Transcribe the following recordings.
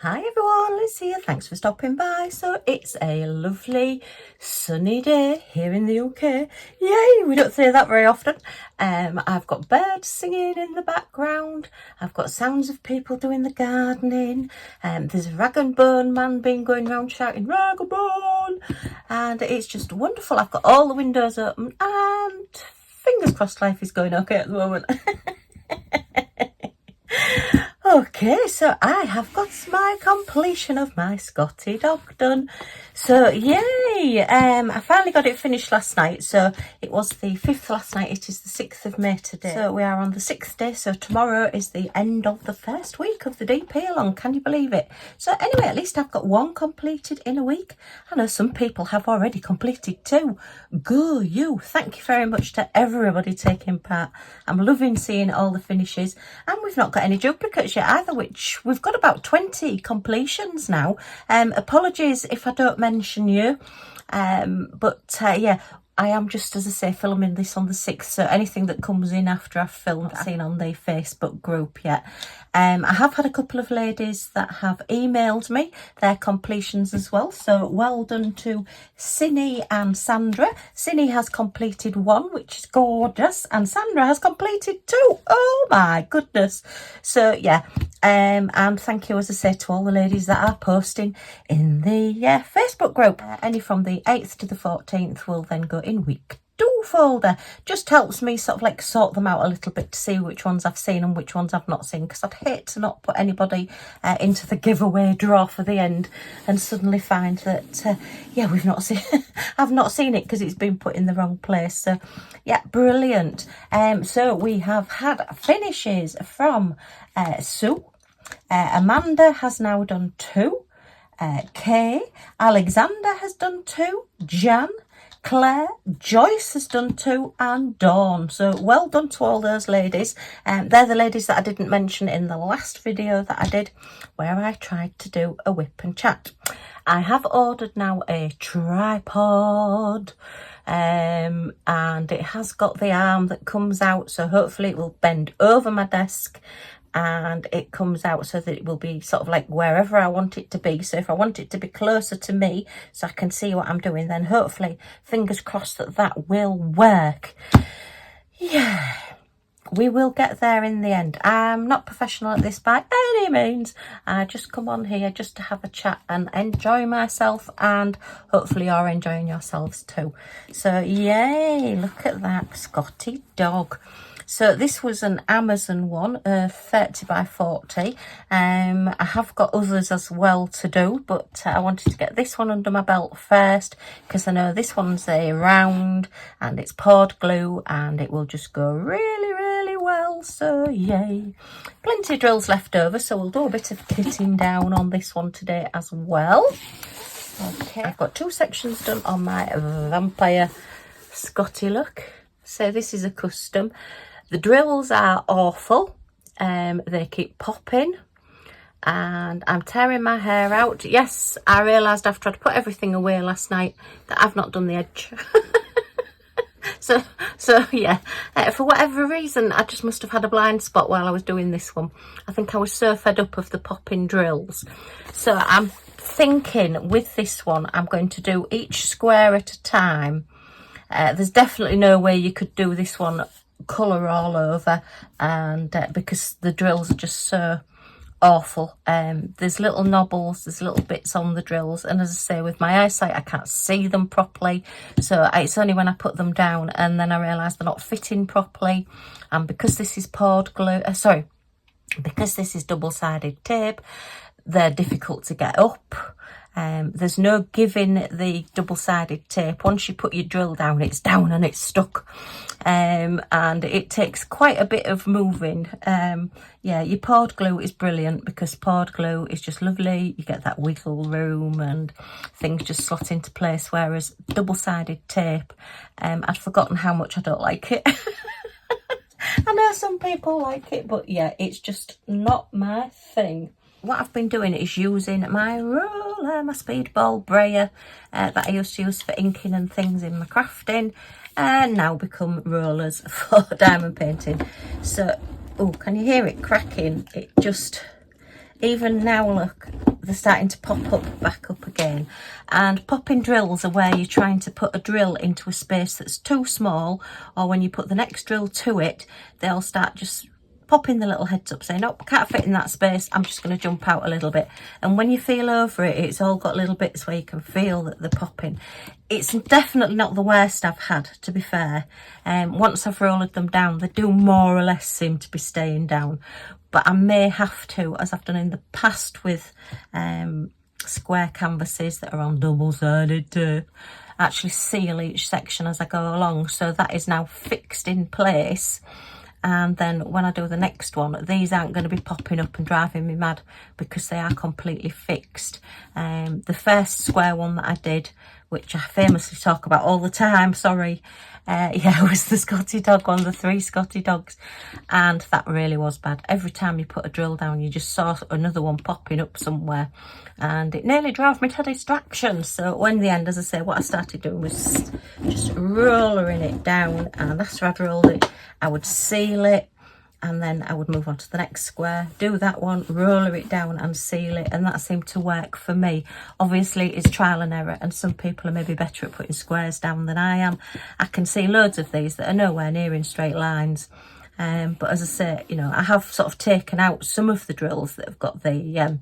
Hi everyone, Liz here. Thanks for stopping by. So it's a lovely sunny day here in the UK. Yay, we don't say that very often. I've got birds singing in the background. I've got sounds of people doing the gardening. There's a rag and bone man being going around shouting rag and bone. And it's just wonderful. I've got all the windows open and fingers crossed life is going okay at the moment. Okay, so I have got my completion of my Scottie dog done. So yay! I finally got it finished last night. So it was the 5th last night. It is the 6th of May today. So we are on the 6th day. So tomorrow is the end of the first week of the DP along. Can you believe it? So anyway, at least I've got one completed in a week. I know some people have already completed 2. Go you! Thank you very much to everybody taking part. I'm loving seeing all the finishes, and we've not got any duplicates yet either, which we've got about 20 completions now. Apologies if I don't mention you, yeah, I am just, as I say, filming this on the 6th, so anything that comes in after I've filmed, I've seen on the Facebook group yet. I have had a couple of ladies that have emailed me their completions as well, so well done to Cinny and Sandra. Cinny has completed 1, which is gorgeous, and Sandra has completed 2. Oh my goodness. So yeah, and thank you, as I say, to all the ladies that are posting in the Facebook group. Any from the 8th to the 14th will then go in week 2 folder. Just helps me sort of like sort them out a little bit to see which ones I've seen and which ones I've not seen, because I'd hate to not put anybody into the giveaway draw for the end and suddenly find that yeah, we've not seen I've not seen it because it's been put in the wrong place. So yeah, brilliant. So we have had finishes from Sue. Amanda has now done 2. Kay, Alexander has done 2. Jan, Claire, Joyce has done 2, and Dawn. So well done to all those ladies. They're the ladies that I didn't mention in the last video that I did, where I tried to do a whip and chat. I have ordered now a tripod, and it has got the arm that comes out, so hopefully it will bend over my desk and it comes out so that it will be sort of like wherever I want it to be. So if I want it to be closer to me so I can see what I'm doing, then hopefully, fingers crossed, that that will work. Yeah, we will get there in the end. I'm not professional at this by any means. I just come on here just to have a chat and enjoy myself, and hopefully you're enjoying yourselves too. So yay, look at that Scottie dog. So this was an Amazon one, 30 by 40. I have got others as well to do, but I wanted to get this one under my belt first, because I know this one's a round and it's poured glue and it will just go really, really well. So yay. Plenty of drills left over, so we'll do a bit of kitting down on this one today as well. Okay, I've got 2 sections done on my vampire Scottie look. So this is a custom. The drills are awful. They keep popping and I'm tearing my hair out. Yes, I realised after I'd put everything away last night that I've not done the edge. So yeah, for whatever reason, I just must have had a blind spot while I was doing this one. I think I was so fed up of the popping drills. So I'm thinking with this one, I'm going to do each square at a time. There's definitely no way you could do this one colour all over, and because the drills are just so awful. There's little knobbles, there's little bits on the drills, and as I say, with my eyesight I can't see them properly, so it's only when I put them down and then I realise they're not fitting properly. And because this is poured glue, because this is double-sided tape, they're difficult to get up. There's no giving the double-sided tape. Once you put your drill down, it's down and it's stuck. And it takes quite a bit of moving. Yeah, your poured glue is brilliant because poured glue is just lovely. You get that wiggle room and things just slot into place, whereas double-sided tape, I'd forgotten how much I don't like it. I know some people like it, but yeah, it's just not my thing. What I've been doing is using my roller, my speedball brayer that I used to use for inking and things in my crafting, and now become rollers for diamond painting. So, oh, can you hear it cracking? even now, look, they're starting to pop up, back up again. And popping drills are where you're trying to put a drill into a space that's too small, or when you put the next drill to it, they'll start just popping the little heads up saying, nope, can't fit in that space, I'm just going to jump out a little bit. And when you feel over it, it's all got little bits where you can feel that they're popping. It's definitely not the worst I've had, to be fair. Once I've rolled them down, they do more or less seem to be staying down. But I may have to, as I've done in the past with square canvases that are on double-sided tape, actually seal each section as I go along. So that is now fixed in place. And then when I do the next one, these aren't going to be popping up and driving me mad because they are completely fixed. The first square one that I did, which I famously talk about all the time, sorry, yeah, it was the Scottie dog one, the 3 Scottie dogs. And that really was bad. Every time you put a drill down, you just saw another one popping up somewhere. And it nearly drove me to distraction. So when the end, as I say, what I started doing was just rollering it down. And after I'd rolled it, I would seal it. And then I would move on to the next square, do that one, roller it down and seal it. And that seemed to work for me. Obviously, it's trial and error, and some people are maybe better at putting squares down than I am. I can see loads of these that are nowhere near in straight lines. But as I say, you know, I have sort of taken out some of the drills that have got the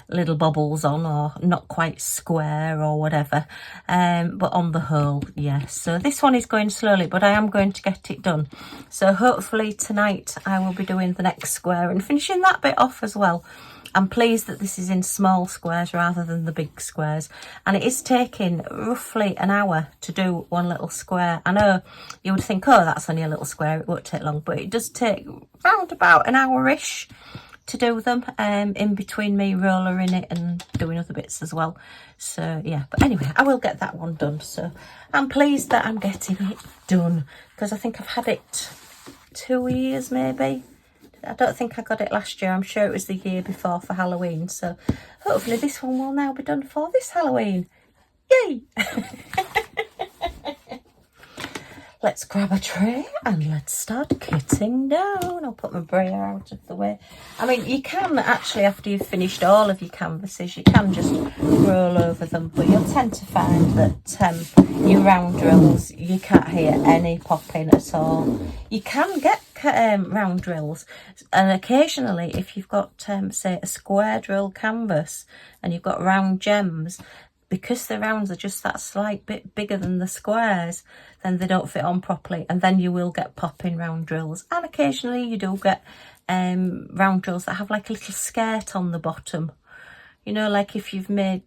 little bobbles on, or not quite square or whatever. But on the whole, yes. So this one is going slowly, but I am going to get it done. So hopefully tonight I will be doing the next square and finishing that bit off as well. I'm pleased that this is in small squares rather than the big squares. And it is taking roughly an hour to do one little square. I know you would think, oh, that's only a little square, it won't take long. But it does take round about an hour-ish to do them, in between me rollering it and doing other bits as well. So, yeah. But anyway, I will get that one done. So I'm pleased that I'm getting it done, because I think I've had it 2 years maybe. I don't think I got it last year. I'm sure it was the year before for Halloween. So hopefully this one will now be done for this Halloween. Yay! Let's grab a tray and let's start kitting down. I'll put my brayer out of the way. I mean, you can actually, after you've finished all of your canvases, you can just roll over them. But you'll tend to find that your round drills, you can't hear any popping at all. You can get round drills, and occasionally if you've got say a square drill canvas and you've got round gems, because the rounds are just that slight bit bigger than the squares, then they don't fit on properly, and then you will get popping round drills. And occasionally you do get round drills that have like a little skirt on the bottom, you know, like if you've made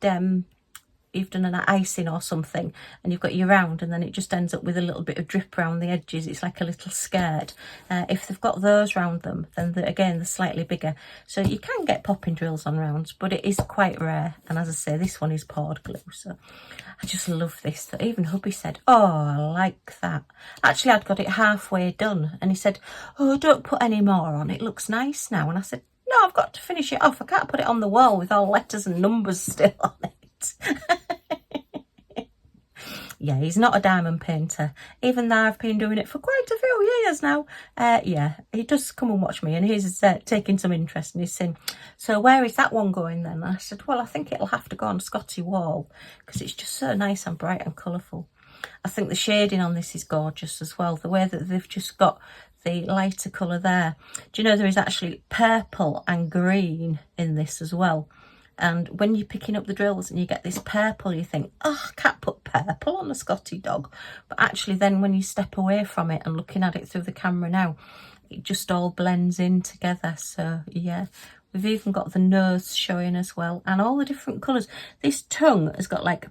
you've done an icing or something and you've got your round and then it just ends up with a little bit of drip around the edges. It's like a little skirt. If they've got those round them, then again, they're slightly bigger. So you can get popping drills on rounds, but it is quite rare. And as I say, this one is poured glue. So I just love this. Even hubby said, oh, I like that. Actually, I'd got it halfway done and he said, oh, don't put any more on. It looks nice now. And I said, no, I've got to finish it off. I can't put it on the wall with all letters and numbers still on it. Yeah, he's not a diamond painter, even though I've been doing it for quite a few years now. Yeah, he does come and watch me, and he's taking some interest, and he's saying, so where is that one going then? And I said, well, I think it'll have to go on Scottie wall, because it's just so nice and bright and colourful. I think the shading on this is gorgeous as well, the way that they've just got the lighter colour there. Do you know there is actually purple and green in this as well? And when you're picking up the drills and you get this purple, you think, oh, I can't put purple on a Scottie dog. But actually then when you step away from it and looking at it through the camera now, it just all blends in together. So yeah, we've even got the nose showing as well, and all the different colours. This tongue has got like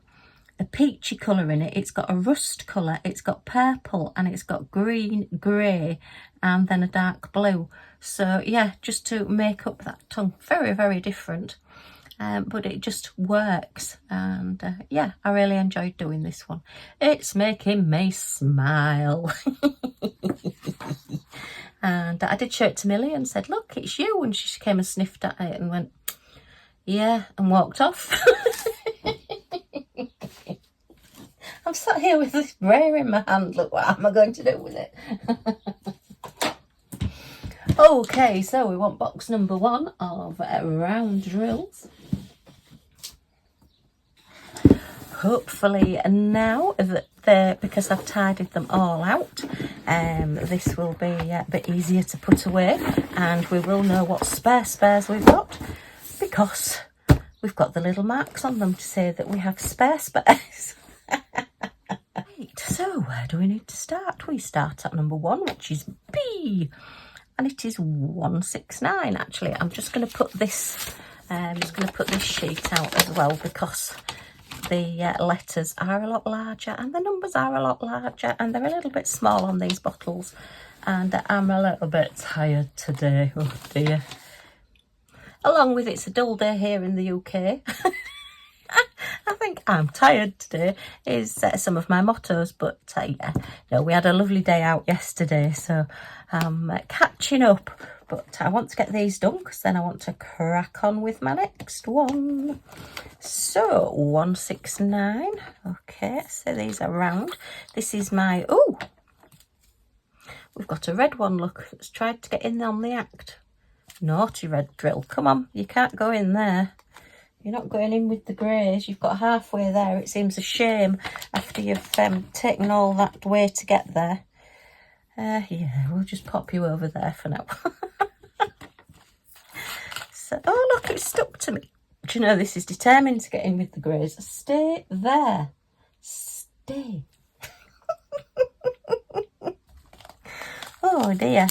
a peachy colour in it. It's got a rust colour, it's got purple, and it's got green, grey, and then a dark blue. So yeah, just to make up that tongue. Very, very different. But it just works, and yeah, I really enjoyed doing this one. It's making me smile. And I did show it to Millie and said, look, it's you, and she came and sniffed at it and went, yeah, and walked off. I'm sat here with this brayer in my hand. Look, what am I going to do with it? Okay, so we want box number 1 of round drills. Hopefully now that because I've tidied them all out, this will be a bit easier to put away, and we will know what spares we've got, because we've got the little marks on them to say that we have spares. Right, so where do we need to start? We start at number 1, which is B, and it is 169. Actually, I'm just going to put this sheet out as well, because the letters are a lot larger and the numbers are a lot larger, and they're a little bit small on these bottles, and I'm a little bit tired today. Oh dear. Along with it's a dull day here in the UK. I think I'm tired today is some of my mottos, but yeah, no, we had a lovely day out yesterday, so I'm catching up. But I want to get these done, because then I want to crack on with my next one. So 169. Okay, so these are round. This is my, oh, we've got a red one, look, that's tried to get in on the act. Naughty red drill, come on, you can't go in there. You're not going in with the greys. You've got halfway there. It seems a shame after you've taken all that way to get there. Yeah, we'll just pop you over there for now. So, oh look, it's stuck to me. Do you know, this is determined to get in with the greys. Stay there. Stay. Oh dear.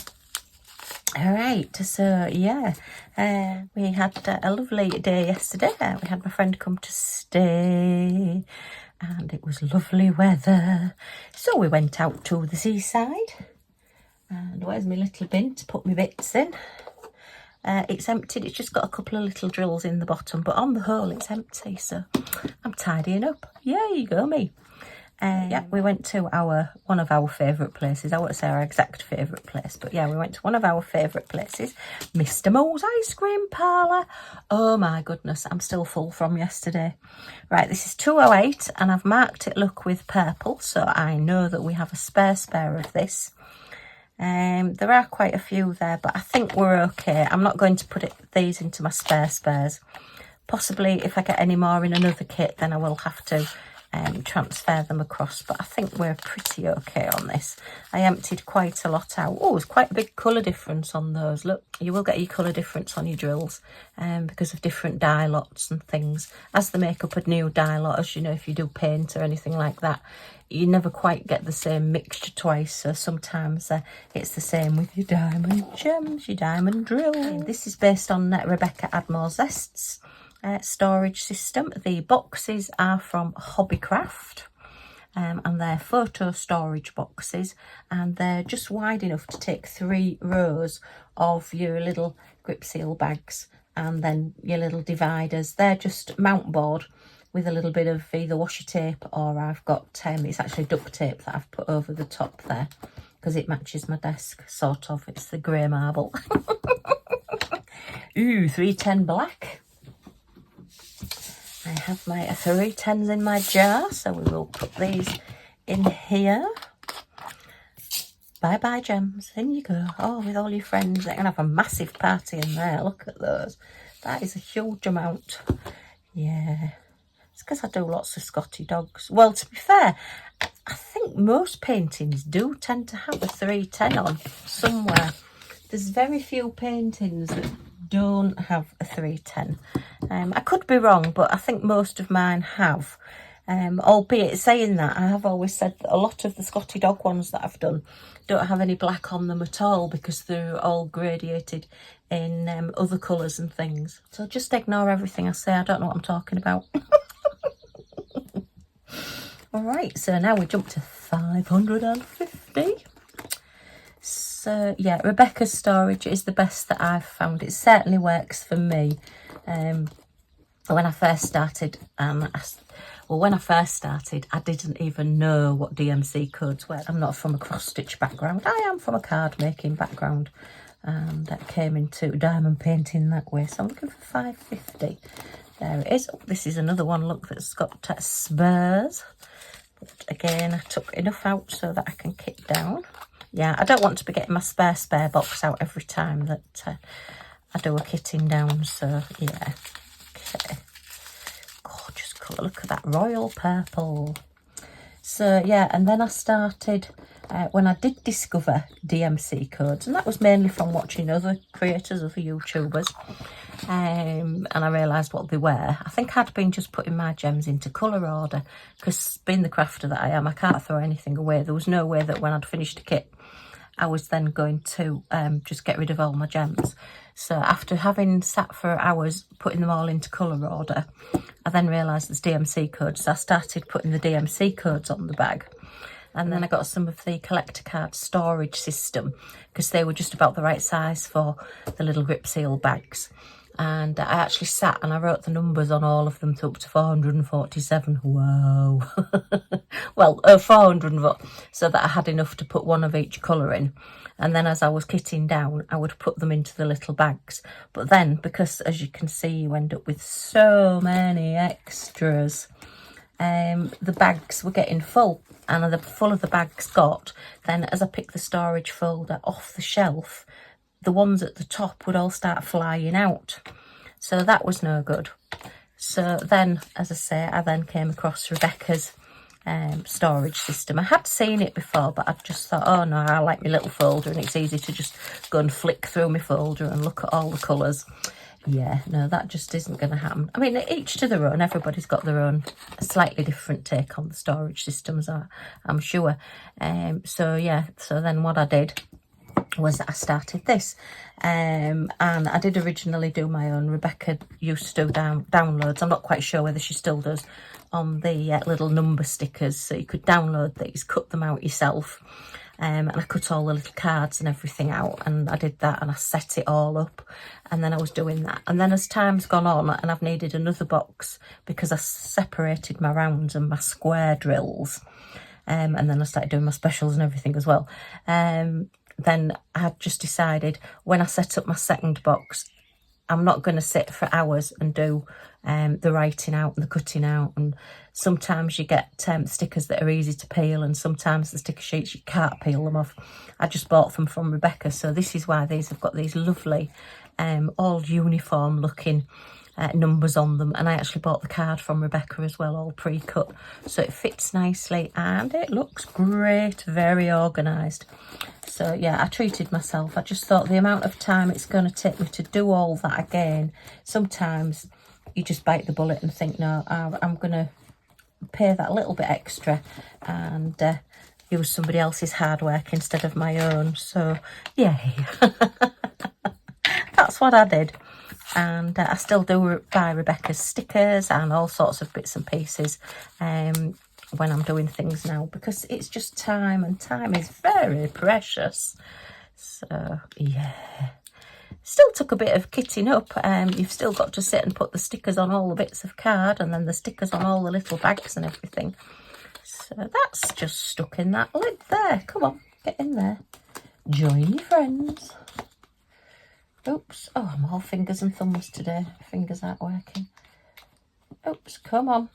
All right, so yeah, we had a lovely day yesterday. We had my friend come to stay, and it was lovely weather. So we went out to the seaside, and where's my little bin to put my bits in? It's emptied. It's just got a couple of little drills in the bottom, but on the whole it's empty, so I'm tidying up. Yeah, you go me. Yeah, we went to one of our favourite places. I won't say our exact favourite place, but yeah, we went to one of our favourite places, Mr. Mo's Ice Cream Parlour. Oh my goodness, I'm still full from yesterday. Right, this is 208, and I've marked it, look, with purple, so I know that we have a spare of this. There are quite a few there, but I think we're okay. I'm not going to put these into my spares. Possibly if I get any more in another kit, then I will have to transfer them across, but I think we're pretty okay on this. I emptied quite a lot out. Oh, there's quite a big colour difference on those. Look, you will get your colour difference on your drills because of different dye lots and things. As they make up a new dye lot, as you know, if you do paint or anything like that, you never quite get the same mixture twice, so sometimes it's the same with your diamond gems, your diamond drill. This is based on Rebecca Admore Zest's storage system. The boxes are from Hobbycraft, and they're photo storage boxes, and they're just wide enough to take 3 rows of your little grip seal bags, and then your little dividers. They're just mount board with a little bit of either washi tape, or I've got it's actually duct tape that I've put over the top there because it matches my desk, sort of. It's the grey marble. Ooh, 310 black. I have my 310s in my jar, so we will put these in here. Bye bye gems, in you go. Oh, with all your friends, they're gonna have a massive party in there. Look at those. That is a huge amount. Yeah, it's because I do lots of Scottie dogs. Well, to be fair, I think most paintings do tend to have a 310 on somewhere. There's very few paintings that don't have a 310. I could be wrong, but I think most of mine have. Albeit saying that, I have always said that a lot of the Scottie dog ones that I've done don't have any black on them at all, because they're all gradiated in other colours and things. So just ignore everything I say. I don't know what I'm talking about. All right, so now we jump to 550. So yeah, Rebecca's storage is the best that I've found. It certainly works for me. When I first started, I didn't even know what DMC codes were. I'm not from a cross-stitch background. I am from a card making background, and that came into diamond painting that way. So I'm looking for 550. There it is. Oh, this is another one, look, that's got spurs. But again, I took enough out so that I can kit down. yeah, I don't want to be getting my spare box out every time that I do a kitting down. So yeah, okay, gorgeous colour. Look at that royal purple. So yeah, and then I started when I did discover DMC codes, and that was mainly from watching other creators, other YouTubers, and I realised what they were. I think I'd been just putting my gems into colour order, because being the crafter that I am, I can't throw anything away. There was no way that when I'd finished a kit I was then going to just get rid of all my gems. So after having sat for hours putting them all into colour order, I then realised there's DMC codes, so I started putting the DMC codes on the bag. And then I got some of the collector card storage system, because they were just about the right size for the little grip seal bags. And I actually sat and I wrote the numbers on all of them to up to 447. Wow. Well, 400, so that I had enough to put one of each colour in. And then as I was kitting down, I would put them into the little bags. But then, because as you can see, you end up with so many extras, the bags were getting full. And the fuller the bags got, then as I picked the storage folder off the shelf, the ones at the top would all start flying out. So that was no good. So then, as I say, I then came across Rebecca's storage system. I had seen it before, but I just thought, oh no, I like my little folder and it's easy to just go and flick through my folder and look at all the colours. Yeah, no, that just isn't going to happen. I mean, each to their own. Everybody's got their own slightly different take on the storage systems, I'm sure. So yeah, so then what I did was I started this, and I did originally do my own. Rebecca used to do downloads. I'm not quite sure whether she still does, on the little number stickers, so you could download these, cut them out yourself, and I cut all the little cards and everything out, and I did that and I set it all up, and then I was doing that. And then as time's gone on and I've needed another box because I separated my rounds and my square drills, and then I started doing my specials and everything as well. Then I had just decided, when I set up my second box, I'm not going to sit for hours and do the writing out and the cutting out. And sometimes you get stickers that are easy to peel, and sometimes the sticker sheets, you can't peel them off. I just bought them from Rebecca, so this is why these have got these lovely all uniform looking numbers on them. And I actually bought the card from Rebecca as well, all pre-cut, so it fits nicely and it looks great, very organised. So yeah, I treated myself. I just thought the amount of time it's going to take me to do all that again, sometimes you just bite the bullet and think, no, I'm going to pay that little bit extra and use somebody else's hard work instead of my own. So yay. That's what I did. And I still do buy Rebecca's stickers and all sorts of bits and pieces when I'm doing things now, because it's just time, and time is very precious. So yeah, still took a bit of kitting up. You've still got to sit and put the stickers on all the bits of card, and then the stickers on all the little bags and everything. So that's just stuck in that lid there. Come on, get in there, join your friends. Oops, oh, I'm all fingers and thumbs today. Fingers aren't working. Oops, come on.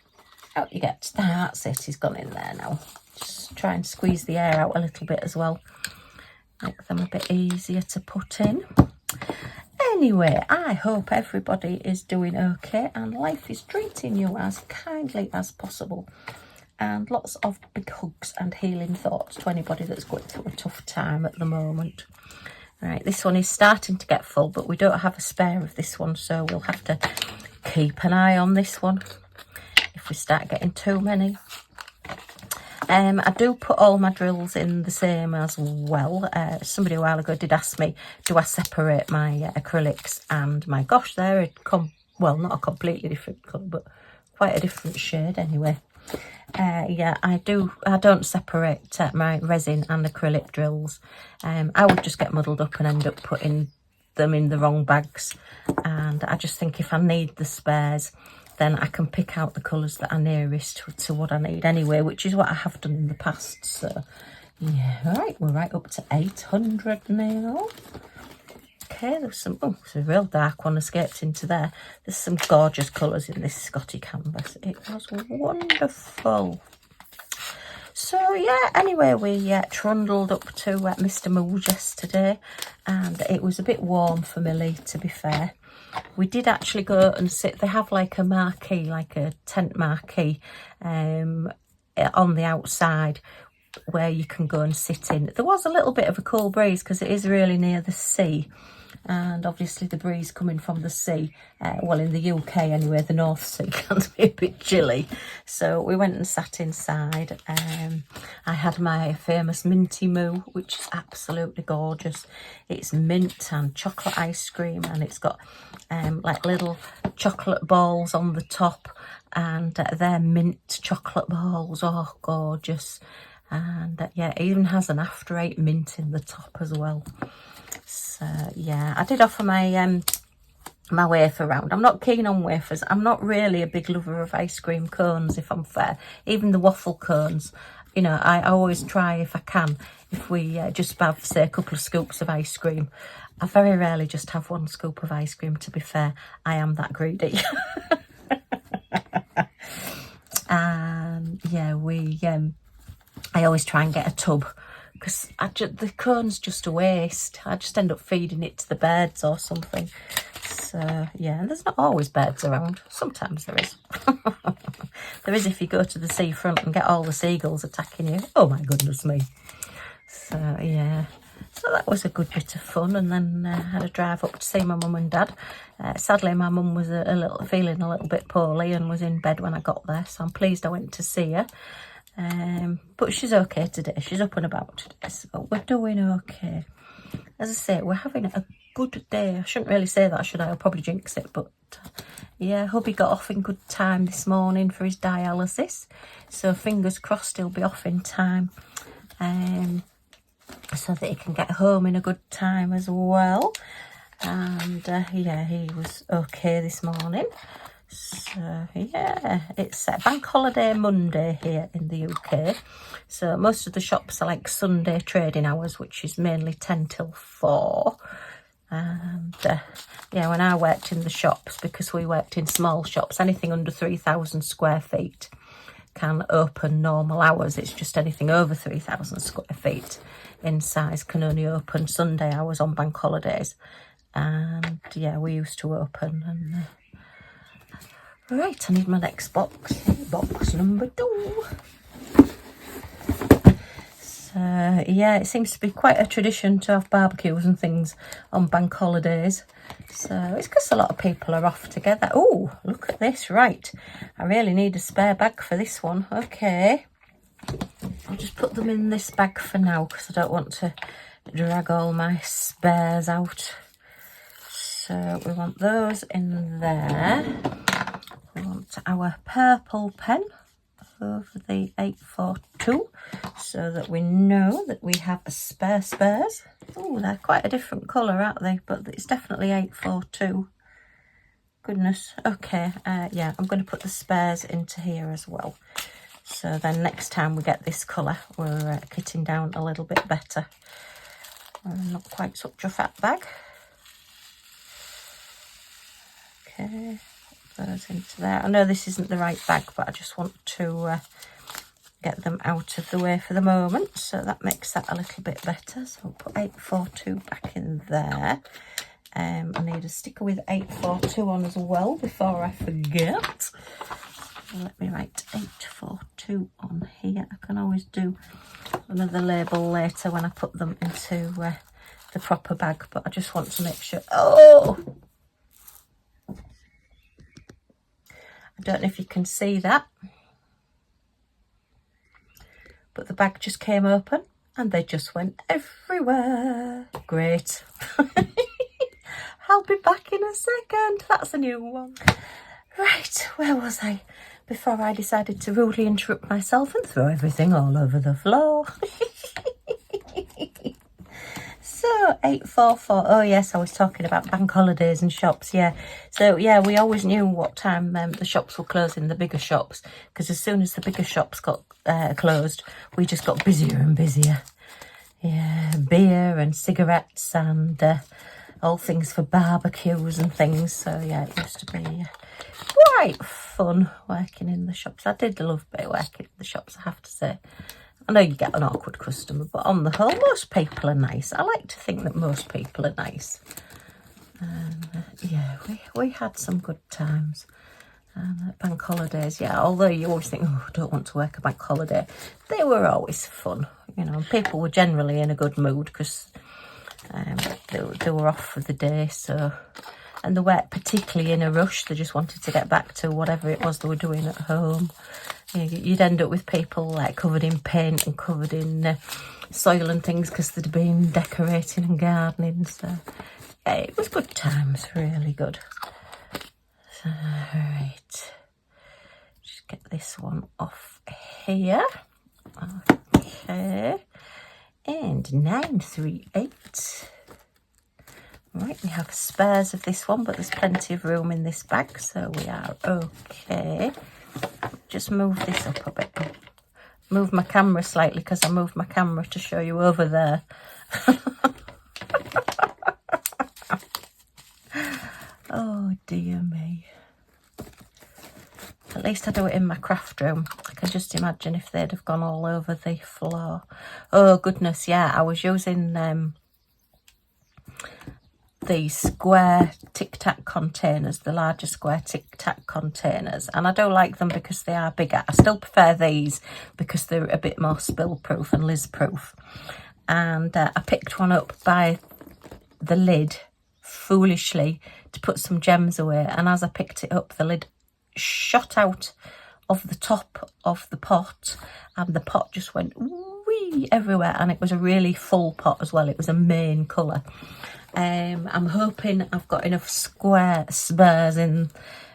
Out you get. That's it, he's gone in there now. Just try and squeeze the air out a little bit as well. Make them a bit easier to put in. Anyway, I hope everybody is doing okay and life is treating you as kindly as possible. And lots of big hugs and healing thoughts to anybody that's going through a tough time at the moment. Right, this one is starting to get full, but we don't have a spare of this one, so we'll have to keep an eye on this one if we start getting too many. I do put all my drills in the same as well. Somebody a while ago did ask me, do I separate my acrylics and my, gosh, they're well, not a completely different colour, but quite a different shade anyway. Yeah, I don't separate my resin and acrylic drills. I would just get muddled up and end up putting them in the wrong bags, and I just think if I need the spares, then I can pick out the colours that are nearest to what I need anyway, which is what I have done in the past. So yeah, right, we're right up to 800 now. Okay, there's some, oh, there's a real dark one escaped into there. There's some gorgeous colours in this Scottie canvas. It was wonderful. So yeah, anyway, we trundled up to Mr. Moo's yesterday, and it was a bit warm for Millie, to be fair. We did actually go and sit. They have like a marquee, like a tent marquee on the outside, where you can go and sit in. There was a little bit of a cool breeze because it is really near the sea, and obviously the breeze coming from the sea, well, in the UK anyway, the North Sea can be a bit chilly. So we went and sat inside. I had my famous minty moo, which is absolutely gorgeous. It's mint and chocolate ice cream, and it's got like little chocolate balls on the top, and they're mint chocolate balls. Oh, gorgeous. And yeah, it even has an after 8 mint in the top as well. So yeah, I did offer my my wafer round. I'm not keen on wafers. I'm not really a big lover of ice cream cones, if I'm fair. Even the waffle cones, you know, I always try if I can. If we just have, say, a couple of scoops of ice cream, I very rarely just have 1 scoop of ice cream, to be fair. I am that greedy. And yeah, I always try and get a tub, because the cone's just a waste. I just end up feeding it to the birds or something. So yeah, and there's not always birds around. Sometimes there is. There is if you go to the seafront and get all the seagulls attacking you. Oh my goodness me. So yeah, so that was a good bit of fun. And then had a drive up to see my mum and dad. Sadly, my mum was feeling a little bit poorly and was in bed when I got there, so I'm pleased I went to see her. But she's okay today. She's up and about today, so we're doing okay. As I say, we're having a good day. I shouldn't really say that, should I? I'll probably jinx it, but yeah, hubby got off in good time this morning for his dialysis, so fingers crossed he'll be off in time, so that he can get home in a good time as well. And yeah, he was okay this morning. So yeah, it's bank holiday Monday here in the UK, so most of the shops are like Sunday trading hours, which is mainly 10 till 4. And yeah, when I worked in the shops, because we worked in small shops, anything under 3,000 square feet can open normal hours. It's just anything over 3,000 square feet in size can only open Sunday hours on bank holidays. And yeah, we used to open. And right, I need my next box. Box number 2. So yeah, it seems to be quite a tradition to have barbecues and things on bank holidays. So it's because a lot of people are off together. Oh, look at this. Right, I really need a spare bag for this one. Okay, I'll just put them in this bag for now, because I don't want to drag all my spares out. So we want those in there. We want our purple pen over the 842, so that we know that we have a spares. Oh, they're quite a different colour, aren't they? But it's definitely 842. Goodness. Okay, yeah, I'm going to put the spares into here as well. So then next time we get this colour, we're kitting down a little bit better. Not quite such a fat bag. Okay. Those into there. I know this isn't the right bag, but I just want to get them out of the way for the moment, so that makes that a little bit better. So I'll put 842 back in there. I need a sticker with 842 on as well before I forget. So let me write 842 on here. I can always do another label later when I put them into the proper bag, but I just want to make sure. Oh, I don't know if you can see that, but the bag just came open and they just went everywhere. Great. I'll be back in a second. That's a new one. Right, where was I before I decided to rudely interrupt myself and throw everything all over the floor? So 844. Oh yes, I was talking about bank holidays and shops. Yeah, so yeah, we always knew what time the shops were closing, the bigger shops, because as soon as the bigger shops got closed, we just got busier and busier. Yeah, beer and cigarettes and all things for barbecues and things. So yeah, it used to be quite fun working in the shops. I did love working in the shops, I have to say. I know you get an awkward customer, but on the whole, most people are nice. I like to think that most people are nice. Yeah, we had some good times. Bank holidays, yeah, although you always think, oh, I don't want to work a bank holiday, they were always fun, you know, and people were generally in a good mood because they were off for the day, so, and they weren't particularly in a rush, they just wanted to get back to whatever it was they were doing at home. You'd end up with people like covered in paint and covered in soil and things because they'd been decorating and gardening, so yeah, it was good times, really good. So, right, just get this one off here. Okay, and 938. Right, we have spares of this one, but there's plenty of room in this bag, so we are okay. Just move this up a bit. Move my camera slightly because I moved my camera to show you over there. Oh dear me. At least I do it in my craft room. I can just imagine if they'd have gone all over the floor. Oh goodness, yeah, I was using the square Tic Tac containers, the larger square Tic Tac containers, and I do like them because they are bigger. I still prefer these because they're a bit more spill proof and Liz proof. And I picked one up by the lid foolishly to put some gems away, and as I picked it up, the lid shot out of the top of the pot and the pot just went wee everywhere, and it was a really full pot as well. It was a main colour. I'm hoping I've got enough square spares in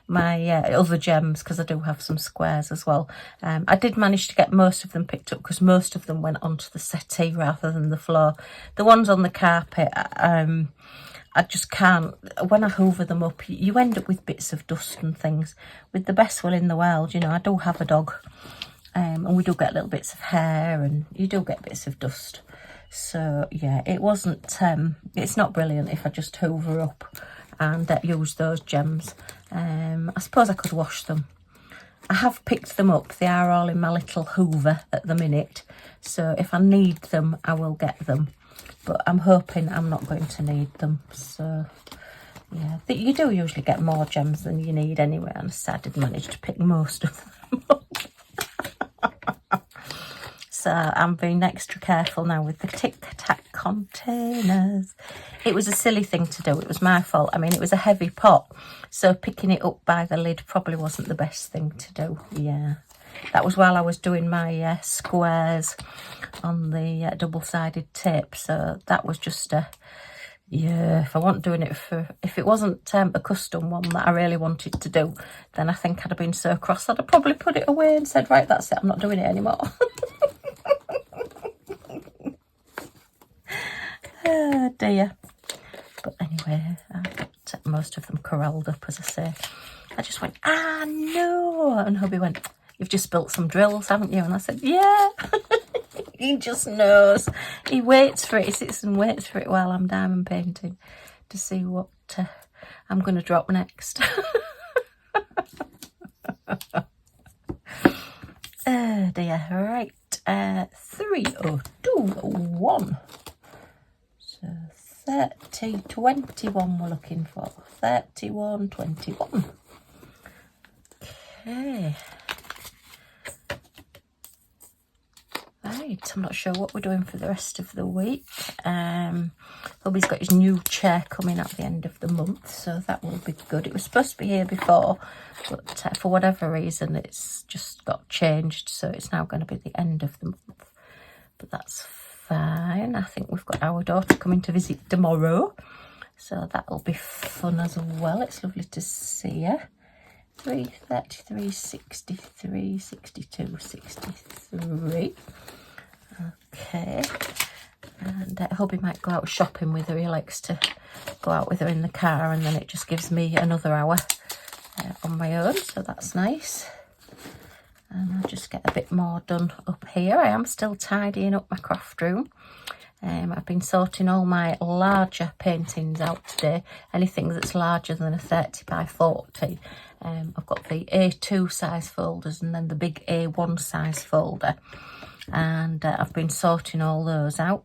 my other gems because I do have some squares as well. I did manage to get most of them picked up because most of them went onto the settee rather than the floor. The ones on the carpet, I just can't, when I hoover them up, you end up with bits of dust and things. With the best will in the world, you know, I do have a dog, and we do get little bits of hair and you do get bits of dust. So yeah, it wasn't, it's not brilliant if I just hoover up and use those gems. I suppose I could wash them. I have picked them up. They are all in my little hoover at the minute. So if I need them, I will get them. But I'm hoping I'm not going to need them. So yeah, you do usually get more gems than you need anyway. And I did manage to pick most of them up. So I'm being extra careful now with the Tic Tac containers. It was a silly thing to do. It was my fault. I mean, it was a heavy pot. So picking it up by the lid probably wasn't the best thing to do. Yeah. That was while I was doing my squares on the double-sided tape. So that was just a, yeah, if I wasn't doing it if it wasn't a custom one that I really wanted to do, then I think I'd have been so cross I'd have probably put it away and said, right, that's it, I'm not doing it anymore. Oh dear. But anyway, I got most of them corralled up, as I say. I just went, ah, no. And hubby went, you've just built some drills, haven't you? And I said, yeah. He just knows. He waits for it. He sits and waits for it while I'm diamond painting to see what I'm going to drop next. Oh dear. Right. 3021. So 3021 we're looking for. 3121. Okay. Right, I'm not sure what we're doing for the rest of the week. Hubby's got his new chair coming at the end of the month, so that will be good. It was supposed to be here before, but for whatever reason it's just got changed, so it's now going to be the end of the month. But that's fine. I think we've got our daughter coming to visit tomorrow, so that'll be fun as well. It's lovely to see her. 333, 63, 62, 63. Okay. And hubby might go out shopping with her. He likes to go out with her in the car, and then it just gives me another hour on my own, so that's nice. And I'll just get a bit more done up here. I am still tidying up my craft room. I've been sorting all my larger paintings out today. Anything that's larger than a 30 by 40. I've got the A2 size folders and then the big A1 size folder. and I've been sorting all those out.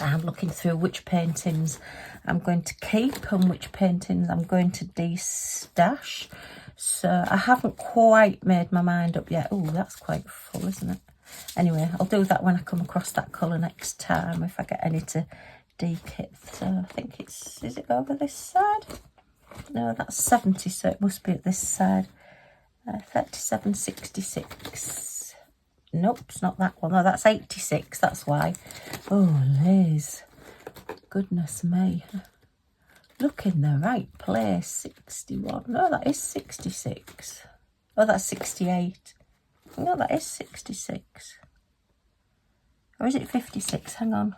I'm looking through which paintings I'm going to keep and which paintings I'm going to de-stash. So I haven't quite made my mind up yet. Oh, that's quite full, isn't it? Anyway, I'll do that when I come across that colour next time, if I get any to de-kit. So I think it's, is it over this side? No, that's 70, so it must be at this side. 37.66. Nope, it's not that one. No, that's 86, that's why. Oh, Liz. Goodness me. Look in the right place. 61. No, that is 66. Oh, that's 68. No, that is 66. Or is it 56? Hang on.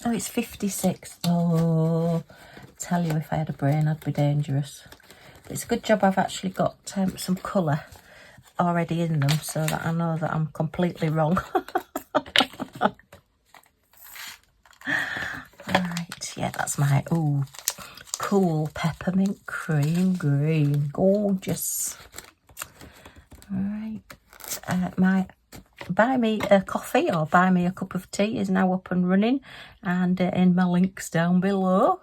Oh, it's 56. Oh, tell you, if I had a brain, I'd be dangerous. But it's a good job I've actually got some colour already in them, so that I know that I'm completely wrong. Right, yeah, that's my, ooh, cool peppermint cream green. Gorgeous. Right, my buy me a coffee or buy me a cup of tea is now up and running, and in my links down below.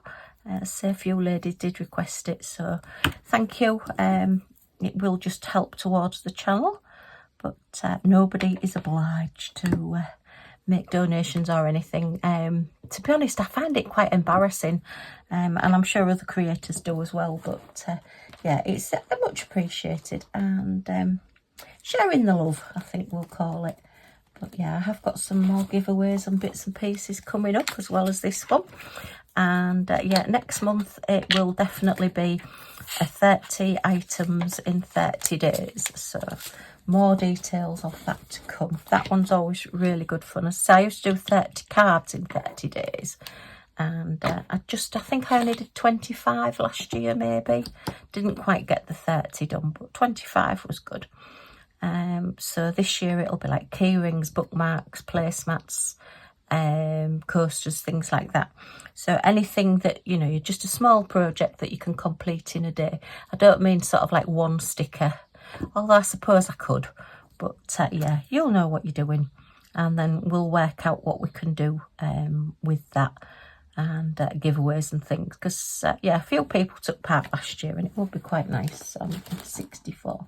So a few ladies did request it, so thank you. It will just help towards the channel, but nobody is obliged to make donations or anything. To be honest, I find it quite embarrassing, and I'm sure other creators do as well, but yeah, it's much appreciated, and sharing the love, I think we'll call it. But yeah, I have got some more giveaways and bits and pieces coming up, as well as this one. And yeah, next month it will definitely be 30 items in 30 days. So more details of that to come. That one's always really good fun. So I used to do 30 cards in 30 days. And I think I only did 25 last year, maybe. Didn't quite get the 30 done, but 25 was good. So this year it'll be like key rings, bookmarks, placemats, coasters, things like that. So anything that, you know, just a small project that you can complete in a day. I don't mean sort of like one sticker, although I suppose I could, but yeah, you'll know what you're doing, and then we'll work out what we can do with that, and giveaways and things, because yeah, a few people took part last year and it would be quite nice. So I'm looking for 64.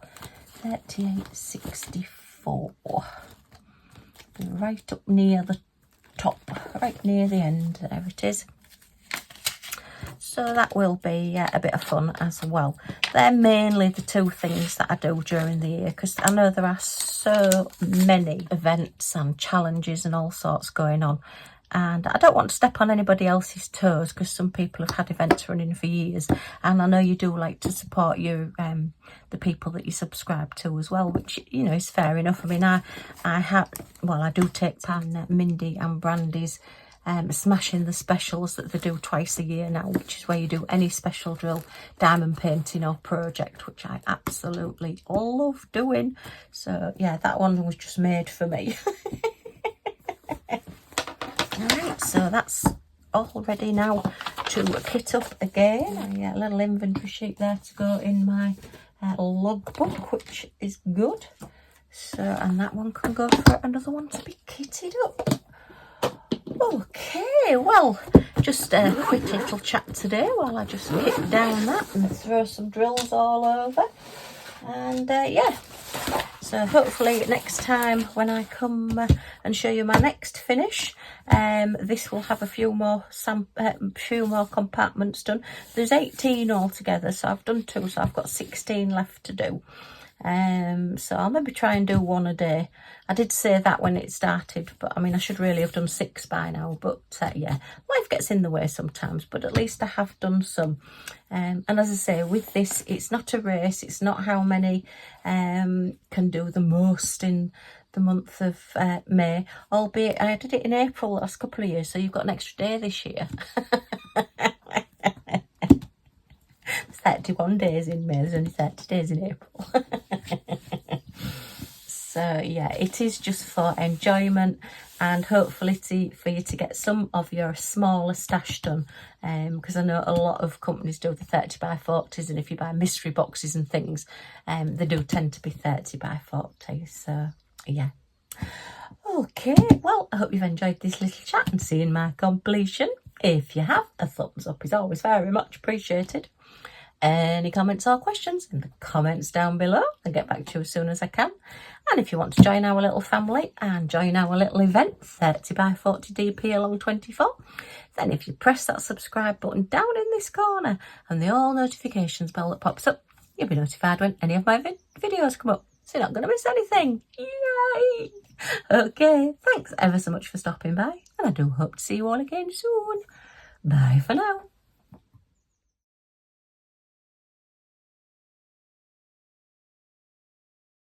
38.64. Be right up near the top, right near the end. There it is. So that will be a bit of fun as well. They're mainly the two things that I do during the year, because I know there are so many events and challenges and all sorts going on. And I don't want to step on anybody else's toes, because some people have had events running for years, and I know you do like to support your the people that you subscribe to as well, which, you know, is fair enough. I mean, I do take part in Mindy and Brandy's smashing the specials that they do twice a year now, which is where you do any special drill, diamond painting or project, which I absolutely love doing. So yeah, that one was just made for me. Alright, so that's all ready now to kit up again. A little inventory sheet there to go in my logbook, which is good. So, and that one can go for another one to be kitted up. Okay, well, just a quick little chat today while I just kit down that and throw some drills all over. And yeah, so hopefully next time when I come and show you my next finish, this will have a few more compartments done. There's 18 altogether, so I've done 2, so I've got 16 left to do. So I'll maybe try and do 1 a day. I did say that when it started, but I mean, I should really have done 6 by now, but yeah, life gets in the way sometimes, but at least I have done some. And as I say, with this, it's not a race, it's not how many can do the most in the month of May, albeit I did it in April the last couple of years, so you've got an extra day this year. 31 days in May, there's only 30 days in April. So yeah, it is just for enjoyment and hopefully for you to get some of your smaller stash done, because I know a lot of companies do the 30 by 40s, and if you buy mystery boxes and things, they do tend to be 30 by 40. So yeah. Okay, well, I hope you've enjoyed this little chat and seeing my completion. If you have, a thumbs up is always very much appreciated. Any comments or questions in the comments down below. I'll get back to you as soon as I can. And if you want to join our little family and join our little event, 30 by 40 DP along 24, then if you press that subscribe button down in this corner and the all notifications bell that pops up, you'll be notified when any of my videos come up. So you're not going to miss anything. Yay! Okay, thanks ever so much for stopping by. And I do hope to see you all again soon. Bye for now.